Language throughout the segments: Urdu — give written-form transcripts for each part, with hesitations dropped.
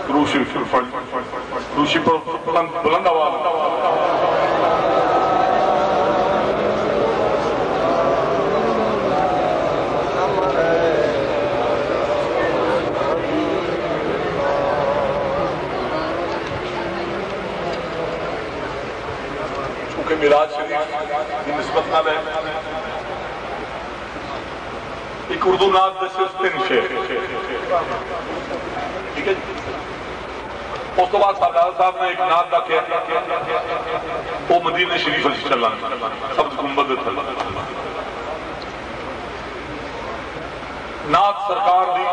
روشی پر بلند آواز چونکہ معراج شریف کی نسبت نہ لے ایک اردو نعت دے صرف 3 شعر ٹھیک ہے جی اس تو بعد صاحب نے ایک نعت دا کیا وہ مدینہ شریف سے چلا سبز گنبد تھا نعت سرکار دی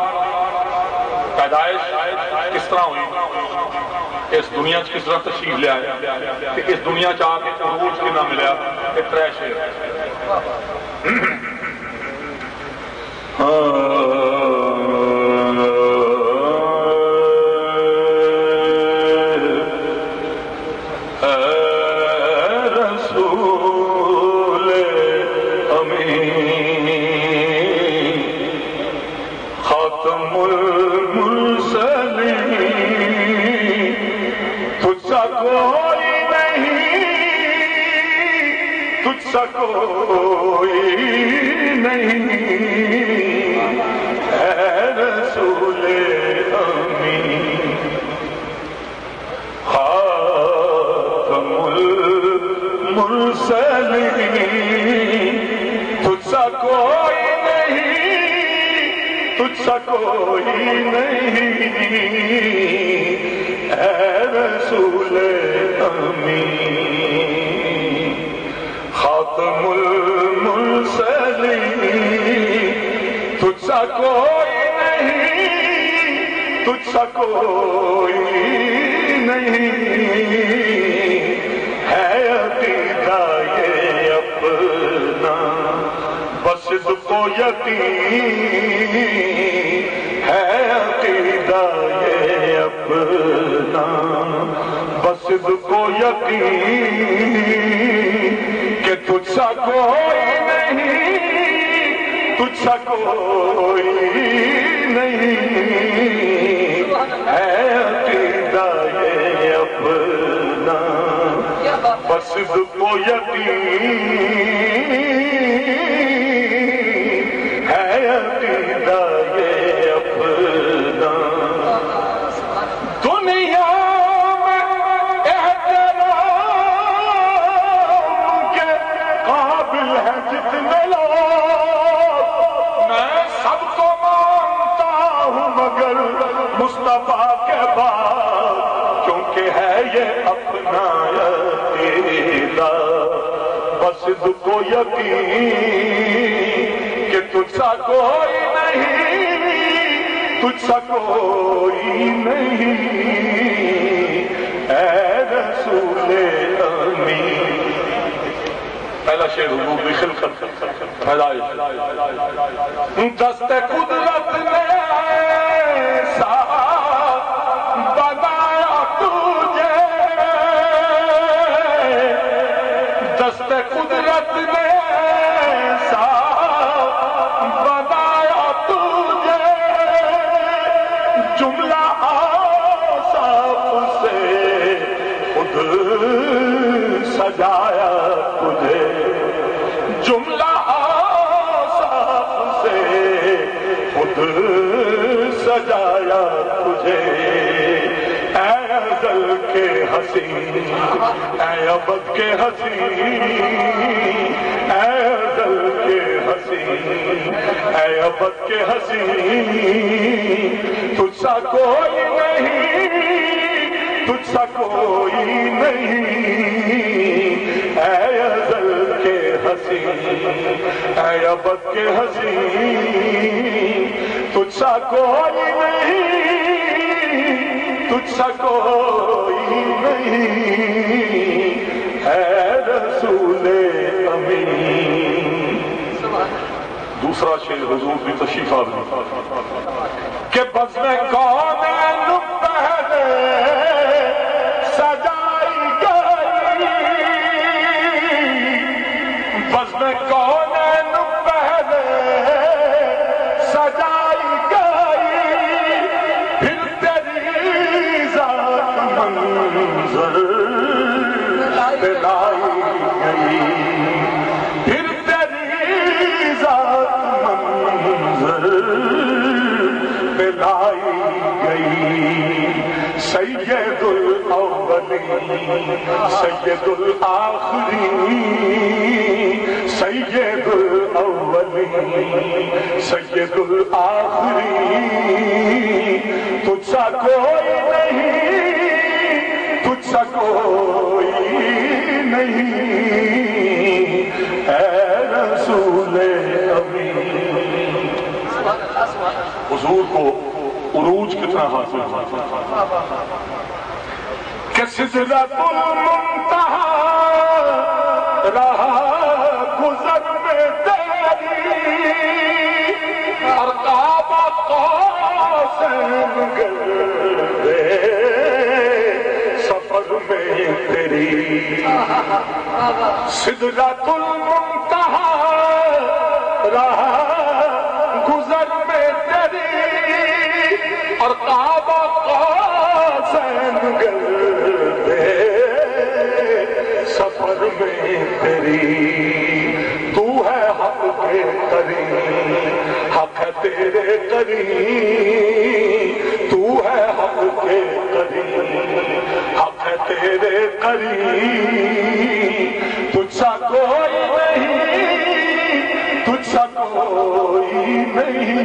پیدائش کس طرح ہوئی اس دنیا کس طرح تشریف لے آئے کہ اس دنیا آ کے عروج کی نہ ملیا ایک 3 شعر کوئی نہیں اے رسول امین خاتم المرسلین تجھ سا کوئی نہیں تجھ سا کوئی نہیں اے رسول امین خاتم المرسلین تجھ سا کوئی نہیں تجھ سا کوئی نہیں ہے عقیدہ یہ اپنا بس کو یقین ہے عقیدہ یہ اپنا بس کو یقین کہ تجھ سا کوئی نہیں تجھ سا کوئی نہیں ہے عقیدہ یہ اپنا بس کو یقین ہے عقیدہ یہ اپنا دنیا جتنے لوگ میں سب کو مانتا ہوں مگر مصطفیٰ کے بعد کیونکہ ہے یہ اپنا عقیدہ بس کو یقین کہ تجھ سا کوئی نہیں تجھ سا کوئی نہیں اے رسول امین پہلا شعر حضور کی خلقت پیدائش دست قدرت نے ایسا بنایا تجھے دست قدرت نے ایسا بنایا تجھے جملہ آصاف سے خود سجایا تجھے جملہ آصاف سے خود سجایا تجھے اے ازل کے حسین اے ابد کے حسین اے ازل کے حسین اے ابد کے حسین تجھ سا کوئی نہیں تجھ سا کوئی نہیں اے ازل کے حسین اے ابد کے حسین تجھ سا کوئی نہیں تجھ سا کوئی نہیں اے رسول امین دوسرا شعر حضور کی تشریف آوری کہ بزم کونین پہلے سجائی گئی بزم کونین پہلے سجائی گئی پھر تیری پلائی گئی، پھر تیری ذات منظر پلائی گئی، سید الاولین سید الآخرین، سید الاولین سید الآخرین، تجھ سا کوئی نہیں، تجھ سا کوئی نہیں، اے رسول امین۔ حضور کو عروج کتنا حاصل کہ سدرۃ المنتہا رہا گزر میں تیری، اور کعبہ قاسم گردے سفر میں تیری، سدرۃ المنتہا رہا گزر میں تیری، اور کعبہ قاسم گردے سفر میں تیری، تو ہے حق کے قریب، حق ہے تیرے قریب، تو ہے حق کے قریب، حق ہے تیرے قریب، تجھ سا کوئی نہیں، تجھ سا کوئی نہیں،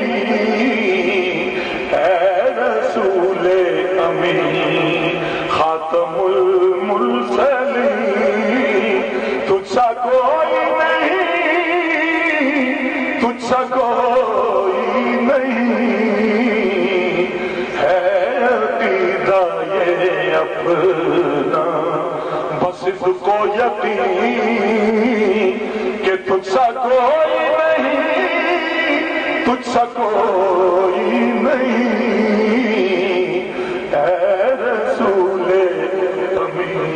اے رسول امین خاتم المرسلین، تجھ سا کوئی نہیں، تجھ سا کوئی نہیں، ہے عقیدہ یہ اپنا بس اس کو یقین کہ تجھ سا کوئی نہیں، تجھ سا کوئی نہیں، اے رسول امین۔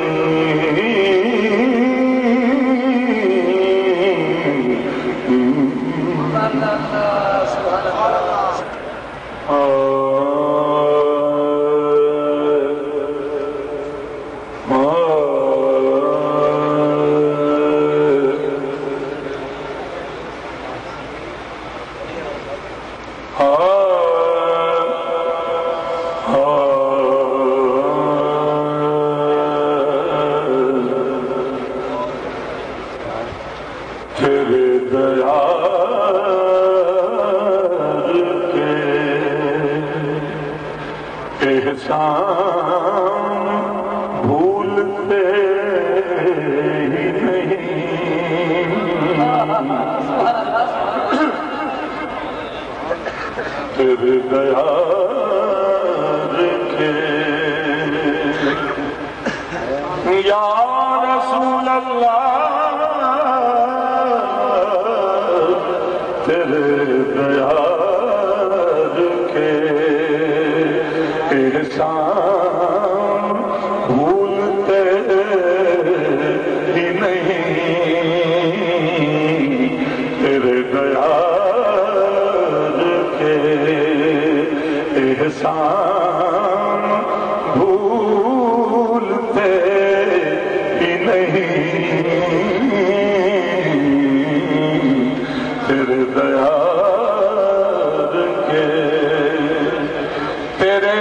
بھولتے ہی نہیں، تیرے دیار کے یا رسول اللہ، تیرے دیار کے احسان بھولتے ہی نہیں، تیرے دیار کے احسان بھولتے ہی نہیں، تیرے دیار کے، تیرے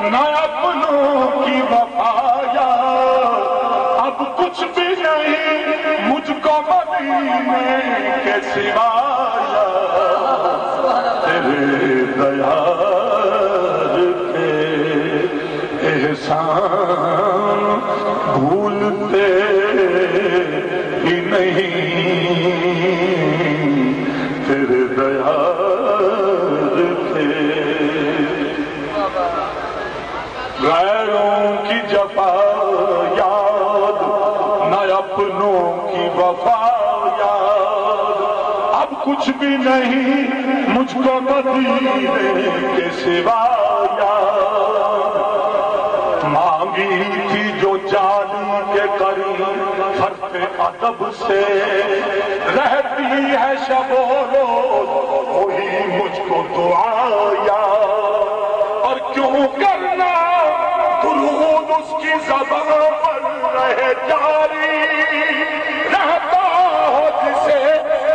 نہ اپنوں کی وفایا اب کچھ بھی نہیں مجھ کو مدینے کے سوایا تیرے دیار کے احسان بھولتے ہی نہیں تیرے دیار کے غیروں کی جفا یاد نہ اپنوں کی وفا یاد اب کچھ بھی نہیں مجھ کو مدینے کے سوا یاد مانگی تھی جو جانی کے قریب فرق ادب سے رہتی ہے شب و روز وہی مجھ کو دعا یاد اور کیوں کرنا درود اس کی زبان پر رہے جاری رہتا ہو جسے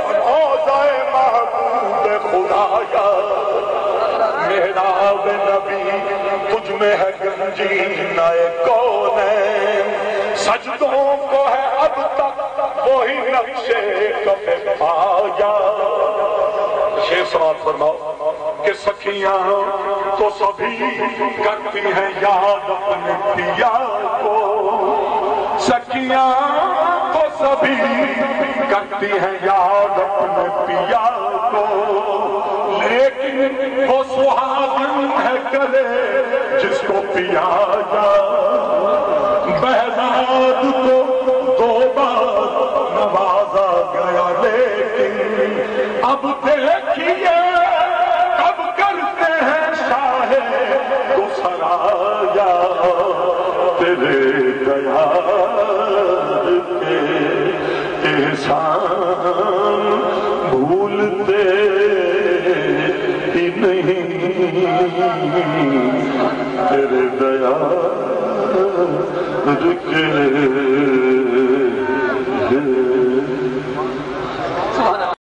روضہ محبوب خدایا محراب نبی تجھ میں ہے گنجینہ کونین سجدوں کو ہے اب تک وہی نقشے کف پایا شیخ سماعت فرماؤ کہ سکھیاں تو سبھی کرتی ہیں یاد اپنے پیا کو سکھیاں تو سبھی کرتی ہیں یاد اپنے پیا کو لیکن وہ سہاگن ہے کرے جس کو پیا جا بہزاد کو دو بار نوازا گیا لیکن اب دیکھیے کب کرتے ہیں شاہ کو سرایا تیرے دیار کے احسان بھولتے ہی نہیں تیرے دیار کے